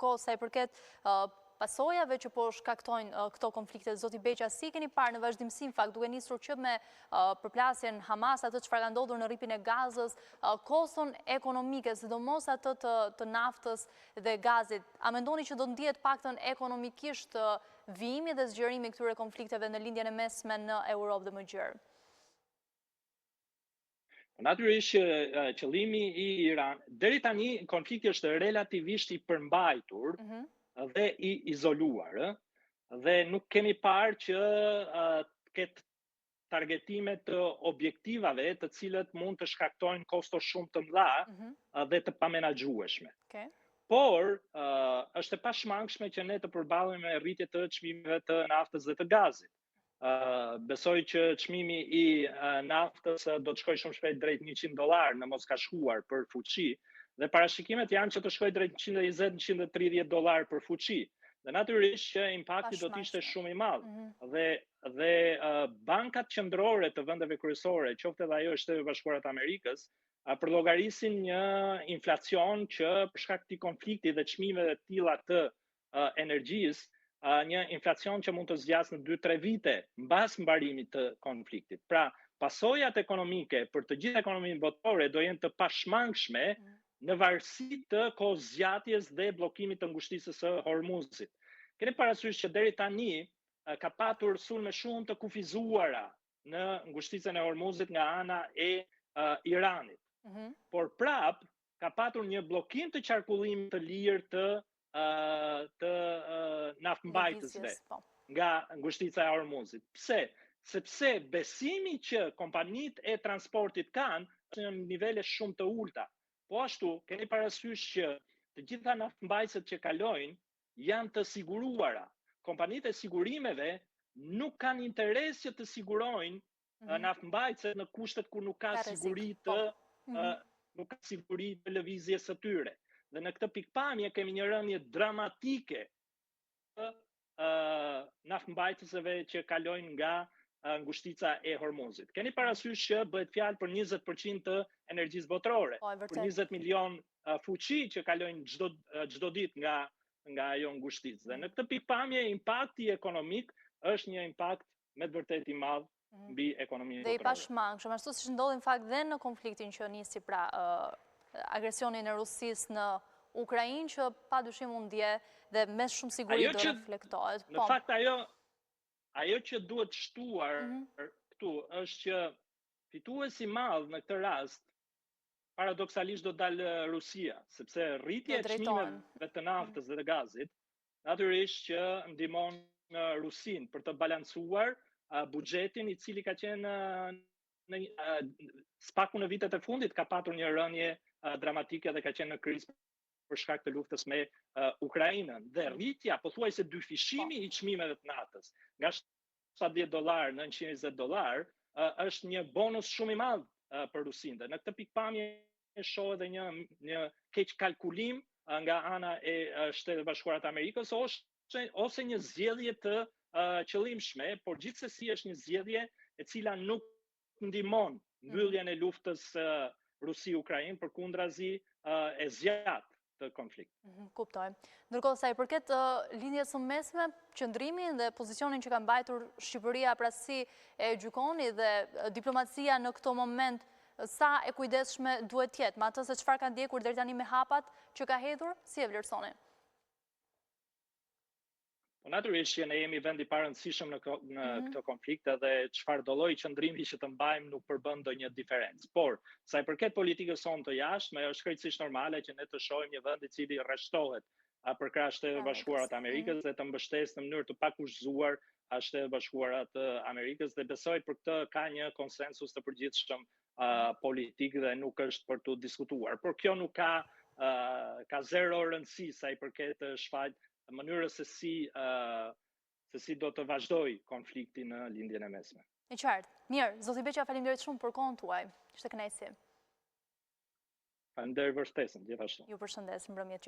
Ndërkohë, sa i përket pasojave që po shkaktojnë këto konflikte, zoti Beqa, si keni parë në vazhdimsi, në fakt, duke nisur që me përplasjen Hamas, atë çfarë ka ndodhur në rripin e Gazës, koston ekonomike, sidomos atë të naftës dhe gazit. A mendoni që do të ndihet paktën ekonomikisht vijimi dhe zgjerimi këtyre konflikteve në lindjen e mesme në Europë dhe më gjerë? Natyrisht qëllimi i Iran, deri tani konflikti është relativisht i përmbajtur dhe i izoluar, dhe nuk kemi parë që ketë targetime të objektivave të cilët mund të shkaktojnë kosto shumë të mëdha dhe të pamenaxhueshme. Por, është e pashmangshme që ne të përballemi me rritje të çmimeve të naftës dhe të gazit. Besoj që çmimi i naftës do të shkojë shumë shpejt drejt $100 në mos ka shkuar për fuqi, dhe parashikimet janë që të shkojë drejt $120-130 për fuqi. Dhe natyrisht që impakti do të ishte shumë i madh. Dhe bankat qendrore të vendeve kryesore, qoftë edhe ajo e Shtetit Bashkuar të Amerikës, përllogarisin një inflacion që për shkak të konfliktit dhe çmimeve të tilla të energjisë, një inflacion që mund të zgjasë në 2-3 vite mbas mbarimit të konfliktit. Pra, pasojat ekonomike për të gjithë ekonominë botërore do jenë të pashmangshme në varësi të kohës zgjatjes dhe bllokimit të ngushticës së Hormuzit. Keni parasysh që deri tani ka patur sulme shumë të kufizuara në ngushticën e Hormuzit nga ana e Iranit. Por prap ka patur një bllokim të qarkullimit të lirë të naftëmbajtësve nga ngushtica e Hormuzit. Pse? Sepse besimi që kompanitë e transportit kanë është në nivele shumë të ulta. Po ashtu, keni parasysh që të gjitha naftëmbajtësit që kalojnë janë të siguruara. Kompanitë e sigurimeve nuk kanë interes që të sigurojnë naftëmbajtësit në kushtet ku nuk ka siguri të lëvizjes së tyre. Dhe në këtë pikpamje kemi një rënje dramatike të naftëmbajtësve që kalojnë nga ngushtica e Hormuzit. Keni parasysh që bëhet fjalë për 20% të energjisë botërore, për 20 milion fuqi që kalojnë çdo ditë nga ajo ngushticë. Dhe në këtë pikpamje impakti ekonomik është një impakt me të vërtetë i madh mbi ekonominë botërore. Dhe i pashmangshëm, ashtu siç ndodhi në fakt dhe në konfliktin që nisi pra agresionin e Rusisë në Ukrainë, që padyshim mund ndje dhe me shumë siguri do reflektohet. Në fakt ajo që duhet shtuar këtu është që fituesi i madh në këtë rast paradoksalisht do dalë Rusia, sepse rritja e çmimeve të naftës dhe të gazit natyrisht që ndihmon Rusinë për të balancuar buxhetin i cili ka qenë spaku në vitet e fundit ka patur një rënje dramatike dhe ka qenë në krizë për shkak të luftës me Ukrainën. Dhe rritja, pothuajse dyfishimi i çmimeve të naftës nga $70 në $120 është një bonus shumë i madh për Rusinë. Dhe në këtë pikpamje shohet edhe një keq kalkulim nga ana e Shtetit Bashkuar të Amerikës ose një zgjedhje të qëllimshme, por gjithsesi është një zgjedhje e cila nuk ndihmon mbylljen e luftës Rusi-Ukrainë, përkundrazi e zgjat të konflikt. Kuptoj. Ndërkohë sa i përket lindjes së mesme, qëndrimin dhe pozicionin që ka mbajtur Shqipëria pra si e gjykoni dhe diplomacia në këto moment, sa e kujdesshme duhet të jetë, me atë se çfarë ka ndjekur deri tani me hapat që ka hedhur, si e vlerësoni? Natyrisht që ne jemi vend i parëndësishëm në këtë konflikt dhe çfarë do lloji qëndrimi që të mbajmë nuk përbën ndonjë diferencë. Por, sa i përket politikës sonë të jashtme, është krejtësisht normale që ne të shohim një vend i cili rreshtohet përkrah Shtetit Bashkuar të Amerikës dhe të mbështesë në mënyrë të pakushtuar Shtetit Bashkuar të Amerikës, dhe besoj për këtë ka një konsensus të përgjithshëm politik dhe nuk është për të diskutuar. Por kjo nuk ka zero rëndësi sa i përket shfaqjes mënyrës se si do të vazhdoj konflikti në lindjen e mesme. E qartë. Mirë, zoti Beqa, faleminderit shumë për kohën tuaj. Ishte kënaqësi. Faleminderit për ftesën, gjithashtu. Ju përshëndes, mbrëmje.